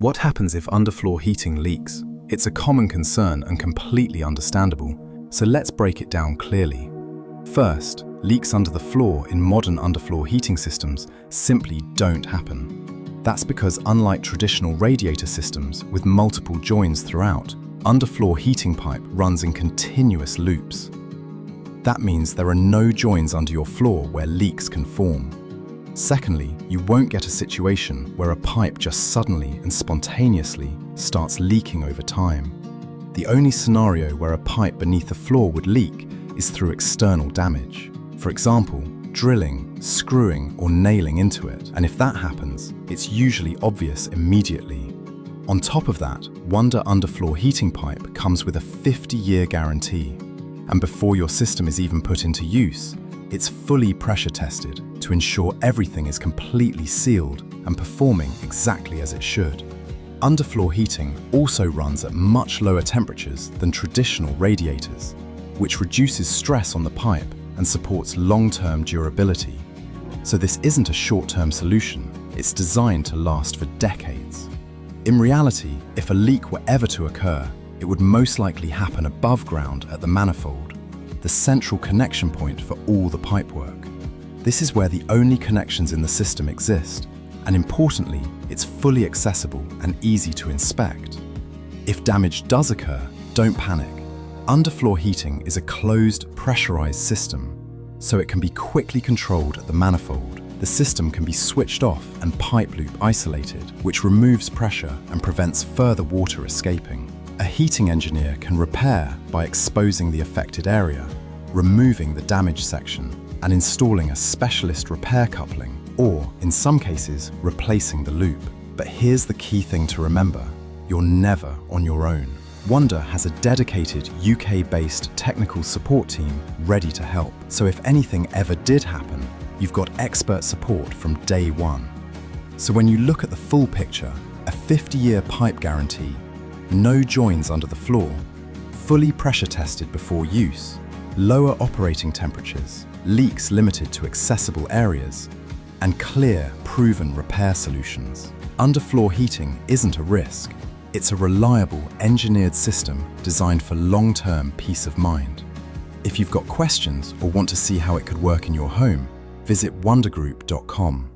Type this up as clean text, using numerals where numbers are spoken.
What happens if underfloor heating leaks? It's a common concern and completely understandable, so let's break it down clearly. First, leaks under the floor in modern underfloor heating systems simply don't happen. That's because unlike traditional radiator systems with multiple joins throughout, underfloor heating pipe runs in continuous loops. That means there are no joins under your floor where leaks can form. Secondly, you won't get a situation where a pipe just suddenly and spontaneously starts leaking over time. The only scenario where a pipe beneath the floor would leak is through external damage. For example, drilling, screwing, or nailing into it. And if that happens, it's usually obvious immediately. On top of that, Wunda Underfloor Heating pipe comes with a 50-year guarantee. And before your system is even put into use, it's fully pressure tested to ensure everything is completely sealed and performing exactly as it should. Underfloor heating also runs at much lower temperatures than traditional radiators, which reduces stress on the pipe and supports long-term durability. So this isn't a short-term solution, it's designed to last for decades. In reality, if a leak were ever to occur, it would most likely happen above ground at the manifold, the central connection point for all the pipework. This is where the only connections in the system exist, and importantly, it's fully accessible and easy to inspect. If damage does occur, don't panic. Underfloor heating is a closed, pressurized system, so it can be quickly controlled at the manifold. The system can be switched off and pipe loop isolated, which removes pressure and prevents further water escaping. A heating engineer can repair by exposing the affected area, removing the damaged section, and installing a specialist repair coupling, or, in some cases, replacing the loop. But here's the key thing to remember: you're never on your own. Wunda has a dedicated UK-based technical support team ready to help. So if anything ever did happen, you've got expert support from day one. So when you look at the full picture, a 50-year pipe guarantee, no joins under the floor, fully pressure tested before use, lower operating temperatures, leaks limited to accessible areas, and clear, proven repair solutions. Underfloor heating isn't a risk. It's a reliable, engineered system designed for long-term peace of mind. If you've got questions or want to see how it could work in your home, visit wundagroup.com.